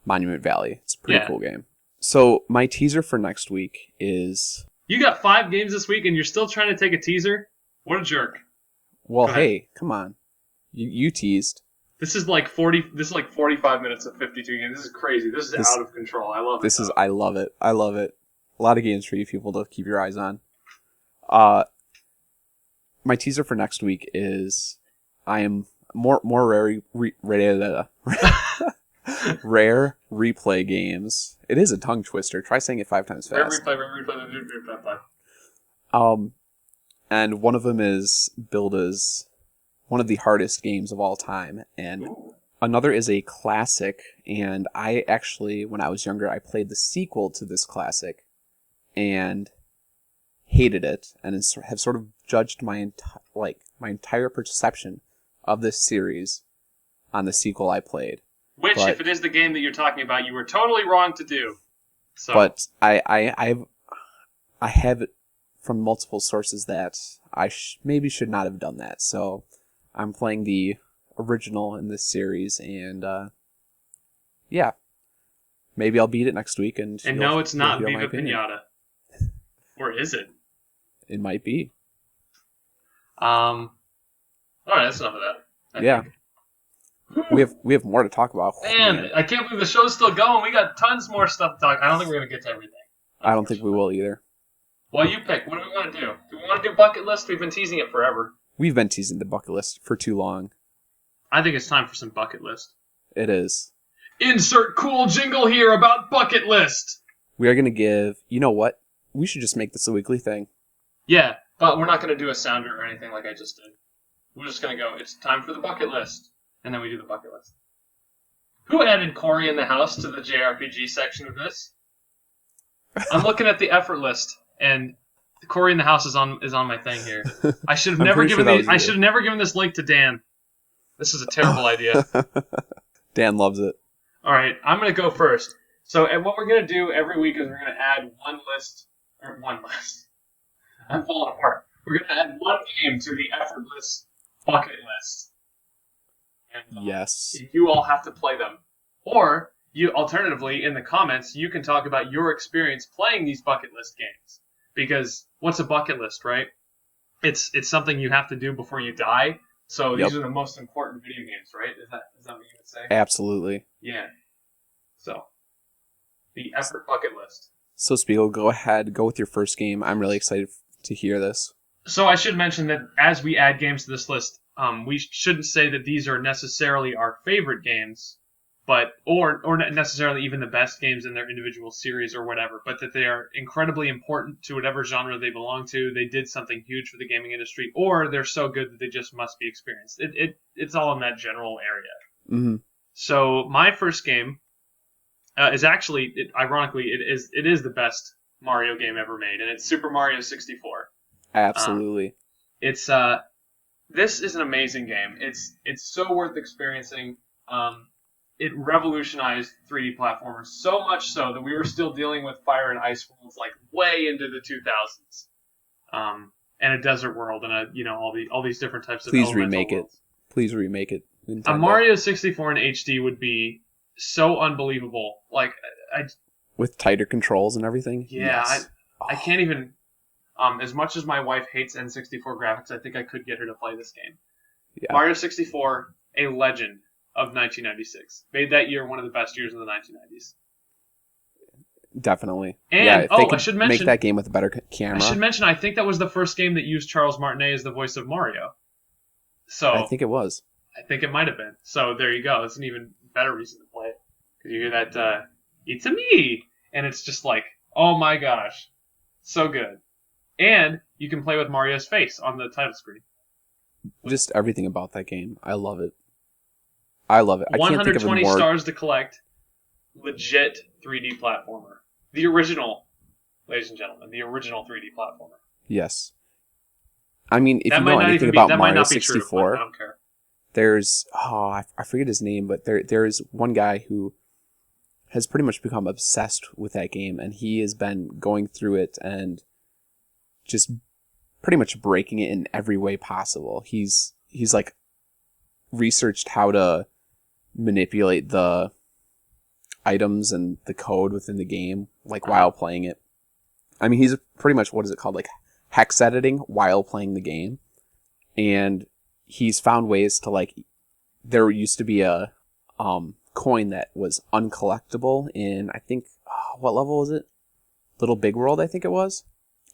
Monument Valley. It's a pretty cool game. So my teaser for next week is... You got 5 games this week and you're still trying to take a teaser? What a jerk. Well, hey, come on. You teased. This is like 40. This is like 45 minutes of 52 games. This is crazy. This is out of control. I love it. I love it. I love it. A lot of games for you people to keep your eyes on. My teaser for next week is I am more rare replay games. It is a tongue twister. Try saying it 5 times fast. Rare replay. And one of them is billed as one of the hardest games of all time, and another is a classic. And I actually, when I was younger, I played the sequel to this classic and hated it, and have sort of judged my entire perception of this series on the sequel I played. Which, if it is the game that you're talking about, you were totally wrong to do. So. But I have it from multiple sources that I maybe should not have done that. So I'm playing the original in this series, and yeah, maybe I'll beat it next week. And no, it's not Viva Pinata. Or is it? It might be. All right, that's enough of that. Yeah. We have more to talk about. Man, I can't believe the show's still going. We got tons more stuff to talk. I don't think we're going to get to everything. I don't think we will either. Well, you pick. What do we want to do? Do we want to do bucket list? We've been teasing it forever. We've been teasing the bucket list for too long. I think it's time for some bucket list. It is. Insert cool jingle here about bucket list. We are going to give... You know what? We should just make this a weekly thing. Yeah, but we're not going to do a sounder or anything like I just did. We're just going to go, it's time for the bucket list. And then we do the bucket list. Who added Corey in the House to the JRPG section of this? I'm looking at the effort list, and Corey in the House is on my thing here. I should have never given this link to Dan. This is a terrible idea. Dan loves it. All right, I'm going to go first. So, and what we're going to do every week is we're going to add one list. I'm falling apart. We're going to add one game to the Effortless Bucket List. And, yes. You all have to play them. Or, alternatively, in the comments, you can talk about your experience playing these bucket list games. Because what's a bucket list, right? It's something you have to do before you die. So these are the most important video games, right? Is that what you would say? Absolutely. Yeah. So, the effort bucket list. So, Spigel, go ahead. Go with your first game. I'm really excited to hear this. So I should mention that as we add games to this list, we shouldn't say that these are necessarily our favorite games, but or not necessarily even the best games in their individual series or whatever, but that they are incredibly important to whatever genre they belong to. They did something huge for the gaming industry, or they're so good that they just must be experienced. It's all in that general area. Mm-hmm. So my first game is actually, ironically, it is the best Mario game ever made, and it's Super Mario 64. Absolutely. This is an amazing game. It's so worth experiencing. It revolutionized 3D platformers so much so that we were still dealing with fire and ice worlds like way into the 2000s, and a desert world and all these different types of. Please remake it. Please remake it. A Mario 64 in HD would be so unbelievable. Like with tighter controls and everything. Yeah, yes. I can't even. As much as my wife hates N64 graphics, I think I could get her to play this game. Yeah. Mario 64, a legend of 1996. Made that year one of the best years of the 1990s. Definitely. And, yeah, I should mention... Make that game with a better camera. I should mention, I think that was the first game that used Charles Martinet as the voice of Mario. So I think it was. I think it might have been. So there you go. It's an even better reason to play it. Because you hear that, it's a me! And it's just like, oh my gosh. So good. And you can play with Mario's face on the title screen. Just everything about that game. I love it. I love it. I 120 stars to collect. Legit 3D platformer. The original, ladies and gentlemen. The original 3D platformer. Yes. I mean, if you know anything about Mario 64, true, I don't care. There's... I forget his name, but there's one guy who has pretty much become obsessed with that game, and he has been going through it and just pretty much breaking it in every way possible. He's like researched how to manipulate the items and the code within the game, like while playing it. I mean, he's pretty much, what is it called? Like hex editing while playing the game. And he's found ways to like there used to be a coin that was uncollectible in, I think, what level was it? Little Big World, I think it was.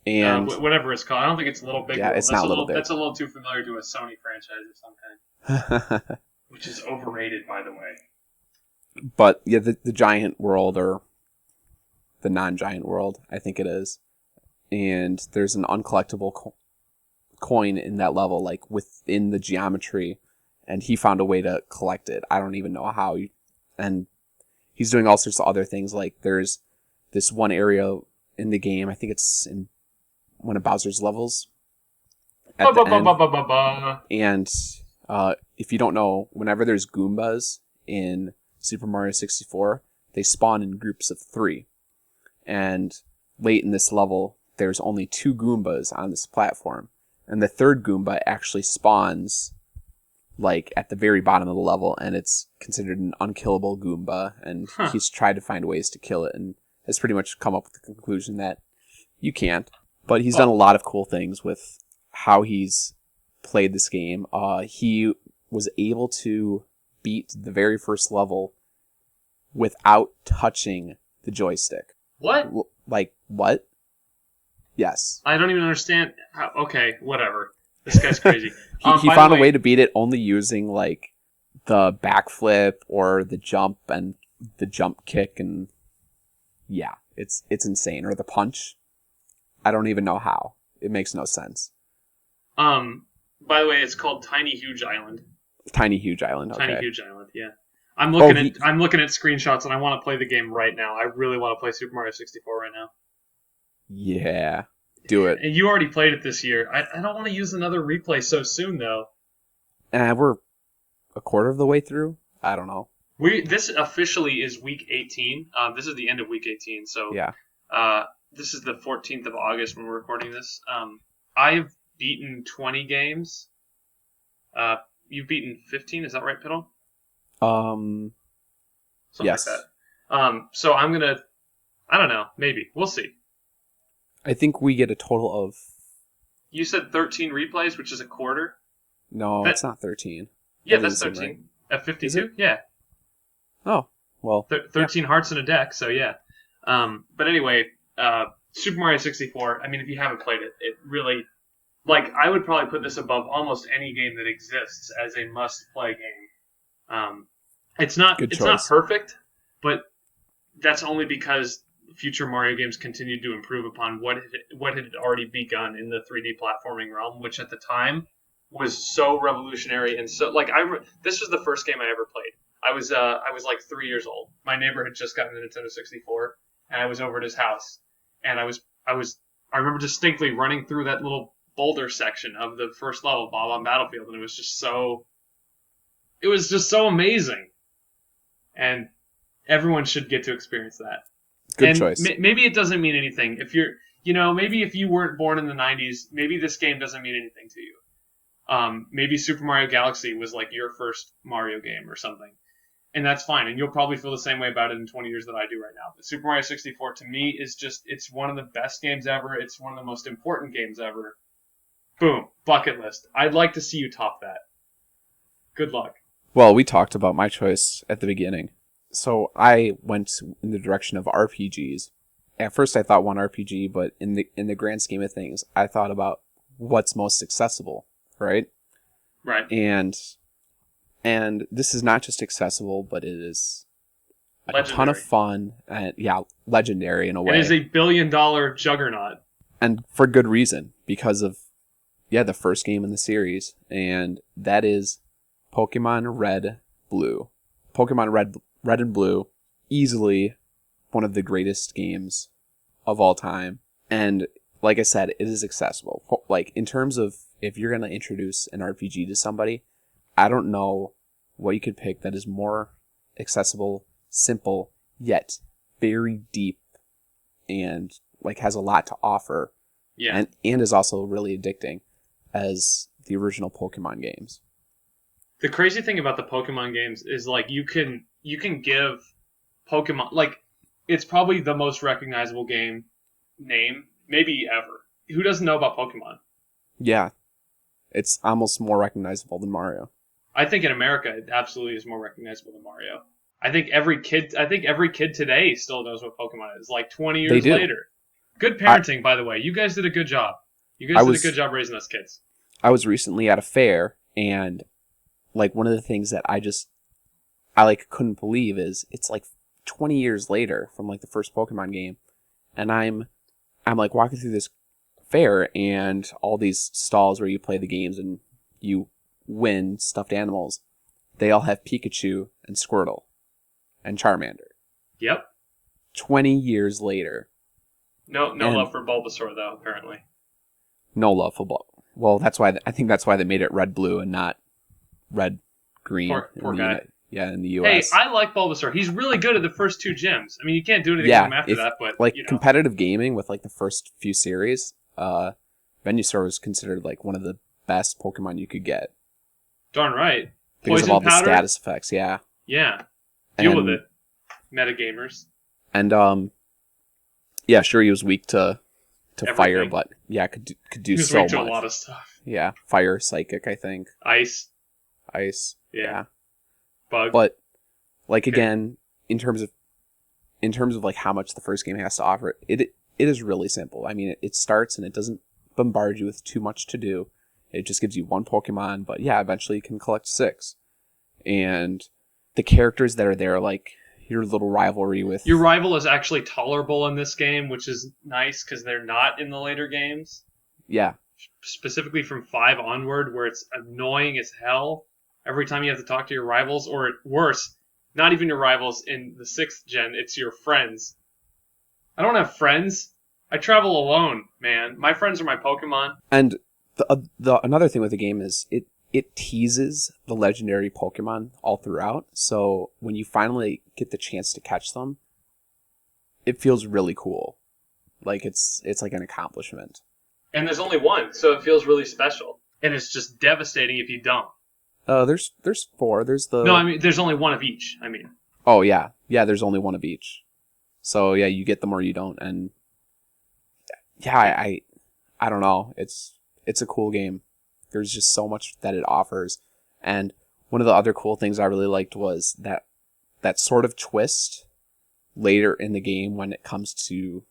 And whatever it's called. I don't think it's Little Big World. It's not Little Big. That's a little too familiar to a Sony franchise of some kind. Which is overrated, by the way. But yeah, the giant world, or the non-giant world, I think it is. And there's an uncollectible coin in that level, like within the geometry, and he found a way to collect it. I don't even know how. And he's doing all sorts of other things. Like there's this one area in the game, I think it's in one of Bowser's levels at the end. And if you don't know, whenever there's Goombas in Super Mario 64, they spawn in groups of 3. And late in this level, there's only 2 Goombas on this platform. And the third Goomba actually spawns like at the very bottom of the level, and it's considered an unkillable Goomba, and he's tried to find ways to kill it, and has pretty much come up with the conclusion that you can't. But he's done a lot of cool things with how he's played this game. He was able to beat the very first level without touching the joystick. What? Like, what? Yes. I don't even understand. Okay, whatever. This guy's crazy. He found a way to beat it only using, like, the backflip or the jump and the jump kick, and yeah, it's insane. Or the punch. I don't even know how. It makes no sense. By the way, it's called Tiny Huge Island. Tiny Huge Island, okay. Tiny Huge Island, yeah. I'm looking at screenshots, and I want to play the game right now. I really want to play Super Mario 64 right now. Yeah, do it. And you already played it this year. I don't want to use another replay so soon, though. We're a quarter of the way through? I don't know. This officially is week 18. This is the end of week 18, so yeah. This is the 14th of August when we're recording this. I've beaten 20 games. You've beaten 15, is that right, Piddle? Something yes. like that. So I'm gonna, I don't know, maybe. We'll see. I think we get a total of... You said 13 replays, which is a quarter? No, it's not 13. Yeah, that's 13. Right? At 52? Yeah. Oh, well. 13 hearts in a deck, so yeah. But anyway, Super Mario 64, I mean, if you haven't played it, it really... Like, I would probably put this above almost any game that exists as a must-play game. It's not perfect, but that's only because future Mario games continued to improve upon what had already begun in the 3D platforming realm, which at the time was so revolutionary and so like this was the first game I ever played. I was like 3 years old. My neighbor had just gotten the Nintendo 64, and I was over at his house, and I remember distinctly running through that little boulder section of the first level, Bob-on Battlefield, and it was just so amazing, and everyone should get to experience that. Good choice. Maybe it doesn't mean anything if you're, maybe if you weren't born in the 90s, maybe this game doesn't mean anything to you. Maybe Super Mario Galaxy was like your first Mario game or something, and that's fine, and you'll probably feel the same way about it in 20 years that I do right now. But Super Mario 64 to me is it's one of the best games ever. It's one of the most important games ever. Boom, bucket list. I'd like to see you top that. Good luck. Well, we talked about my choice at the beginning. So I went in the direction of RPGs. At first I thought one RPG, but in the grand scheme of things, I thought about what's most accessible, right? Right. And this is not just accessible, but it is a ton of fun, and legendary in a way. It is a $1 billion juggernaut. And for good reason, because of the first game in the series, and that is Pokemon Red, Blue. Pokemon Red and Blue, easily one of the greatest games of all time. And like I said, it is accessible. Like, in terms of if you're going to introduce an RPG to somebody, I don't know what you could pick that is more accessible, simple, yet very deep, and like has a lot to offer. Yeah. And is also really addicting as the original Pokemon games. The crazy thing about the Pokemon games is, like, you can give Pokemon, like, it's probably the most recognizable game name maybe ever. Who doesn't know about Pokemon? Yeah. It's almost more recognizable than Mario. I think in America it absolutely is more recognizable than Mario. I think every kid today still knows what Pokemon is. Like 20 years later. Good parenting, by the way. You guys did a good job. You guys did a good job raising us kids. I was recently at a fair, and like one of the things that I like couldn't believe is it's like 20 years later from like the first Pokemon game, and I'm like walking through this fair and all these stalls where you play the games and you win stuffed animals. They all have Pikachu and Squirtle and Charmander. Yep. 20 years later. No love for Bulbasaur though, apparently. No love for Bulbasaur. Well, I think that's why they made it red blue and not red green. Poor guy. In the US. Hey, I like Bulbasaur. He's really good at the first 2 gyms. I mean, you can't do anything with him after that, but like competitive gaming with like the first few series, Venusaur was considered like one of the best Pokemon you could get. Darn right. Because of all the status effects, yeah. Yeah. Deal with it, metagamers. And yeah, sure he was weak to Everything. fire, but yeah, could do so much. He was weak to a lot of stuff. Yeah, fire, psychic, I think. Ice. Yeah. Bug. But like again, in terms of like how much the first game has to offer, it is really simple. I mean, it starts and it doesn't bombard you with too much to do. It just gives you 1 Pokemon, but yeah, eventually you can collect 6. And the characters that are there, like your little rivalry with... Your rival is actually tolerable in this game, which is nice because they're not in the later games. Yeah. Specifically from 5 onward, where it's annoying as hell every time you have to talk to your rivals, or worse, not even your rivals in the 6th gen, it's your friends. I don't have friends. I travel alone, man. My friends are my Pokemon. And the another thing with the game is it teases the legendary Pokemon all throughout. So when you finally get the chance to catch them, it feels really cool. Like it's like an accomplishment. And there's only 1, so it feels really special. And it's just devastating if you don't. There's 4. There's the... No, I mean, there's only 1 of each, I mean. Oh, yeah. Yeah, there's only 1 of each. So, yeah, you get them or you don't. And, yeah, I don't know. It's a cool game. There's just so much that it offers. And one of the other cool things I really liked was that sort of twist later in the game when it comes to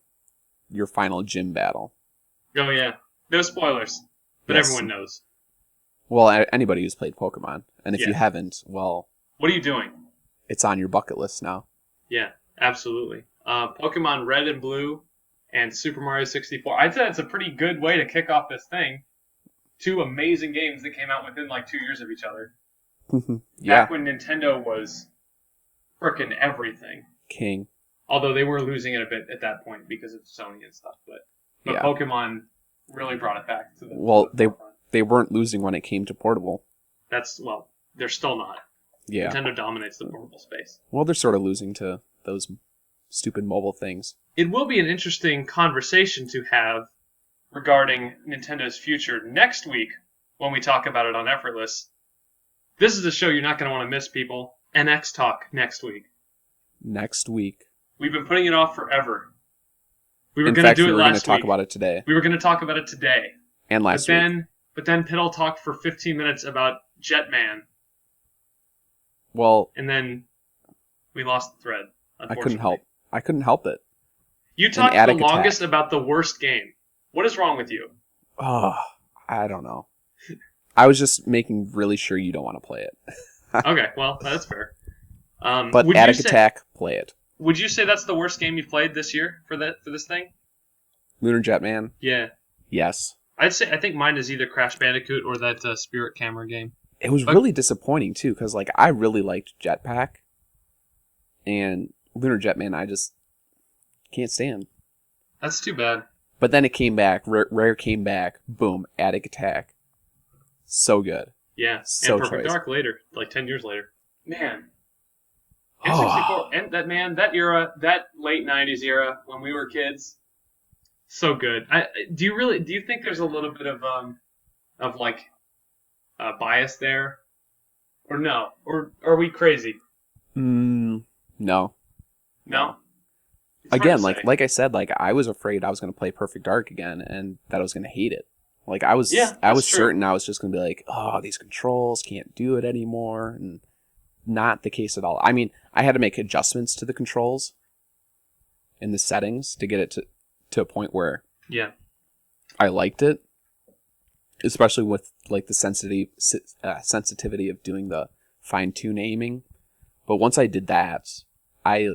your final gym battle. Oh, yeah. No spoilers. But Yes. everyone knows. Well, anybody who's played Pokemon. And if you haven't, well... What are you doing? It's on your bucket list now. Yeah, absolutely. Pokemon Red and Blue and Super Mario 64. I'd say that's a pretty good way to kick off this thing. 2 amazing games that came out within like 2 years of each other. Yeah. Back when Nintendo was frickin' everything. King. Although they were losing it a bit at that point because of Sony and stuff. But Yeah. Pokemon really brought it back to the forefront. They weren't losing when it came to portable. They're still not. Yeah. Nintendo dominates the portable space. Well, they're sort of losing to those stupid mobile things. It will be an interesting conversation to have regarding Nintendo's future next week when we talk about it on Effortless. This is a show you're not going to want to miss, people. NX Talk next week. Next week. We've been putting it off forever. We were In going to fact, do we it were going to last talk week. about it today. We were going to talk about it today. And last week. But then Piddle talked for 15 minutes about Jetman. Well, And then we lost the thread, I couldn't help it. You talked the Attic longest Attack. about the worst game. What is wrong with you? Oh, I don't know. I was just making really sure you don't want to play it. Okay, well, that's fair. But Attic Attack, play it. Would you say that's the worst game you've played this year for this thing? Lunar Jetman? Yeah. Yes. I think mine is either Crash Bandicoot or that Spirit Camera game. It was really disappointing, too, because like, I really liked Jetpack. And Lunar Jetman, I just can't stand. That's too bad. But then it came back. Rare came back. Boom. Attic Attack. So good. Yeah. So and Perfect choice. Dark later, like 10 years later. Man. N64, and that era, that late 90s era when we were kids, so good. Do you think there's a little bit of like bias there? Or no? Or are we crazy? No. No? It's hard Again, to say. like I said, like I was afraid I was going to play Perfect Dark again and that I was going to hate it. Like I was Yeah, I was that's true. certain I was just gonna be like, oh, these controls can't do it anymore, and not the case at all. I mean, I had to make adjustments to the controls in the settings to get it to a point where Yeah. I liked it, especially with like the sensitivity of doing the fine-tune aiming. But once I did that, I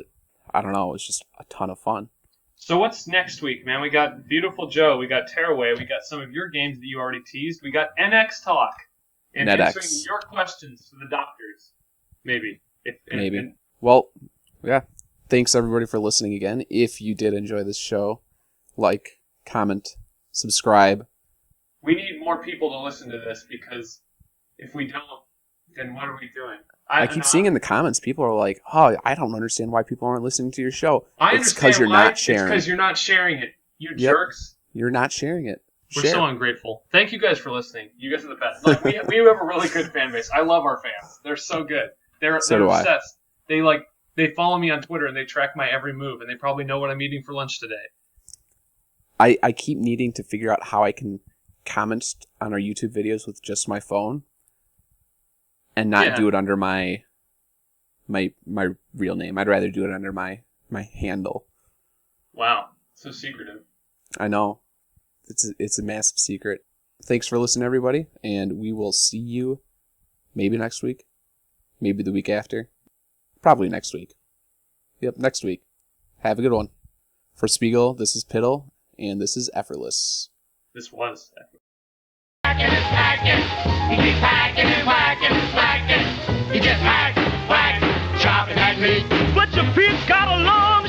don't know, it was just a ton of fun. So what's next week, man? We got Beautiful Joe, we got Tearaway, we got some of your games that you already teased, we got NX Talk, and NetX. answering your questions to the doctors, maybe. Maybe. Well, yeah. Thanks everybody for listening again. If you did enjoy this show, like, comment, subscribe. We need more people to listen to this because if we don't, then what are we doing? I keep seeing in the comments, people are like, oh, I don't understand why people aren't listening to your show. I It's because you're not sharing. It's because you're not sharing it. You jerks. You're not sharing it. We're so ungrateful. Thank you guys for listening. You guys are the best. Like, we have a really good fan base. I love our fans. They're so good. They're obsessed. They follow me on Twitter and they track my every move and they probably know what I'm eating for lunch today. I keep needing to figure out how I can comment on our YouTube videos with just my phone and not do it under my real name. I'd rather do it under my handle. Wow, so secretive. I know. It's a massive secret. Thanks for listening, everybody, and we will see you maybe next week, maybe the week after, probably next week. Yep, next week. Have a good one. For Spigel, this is Piddle, and this is Effortless. This was Effortless. Packing and packing, he keeps packing and whacking and slacking. He just whack, chopping that meat. But your Pete's got a long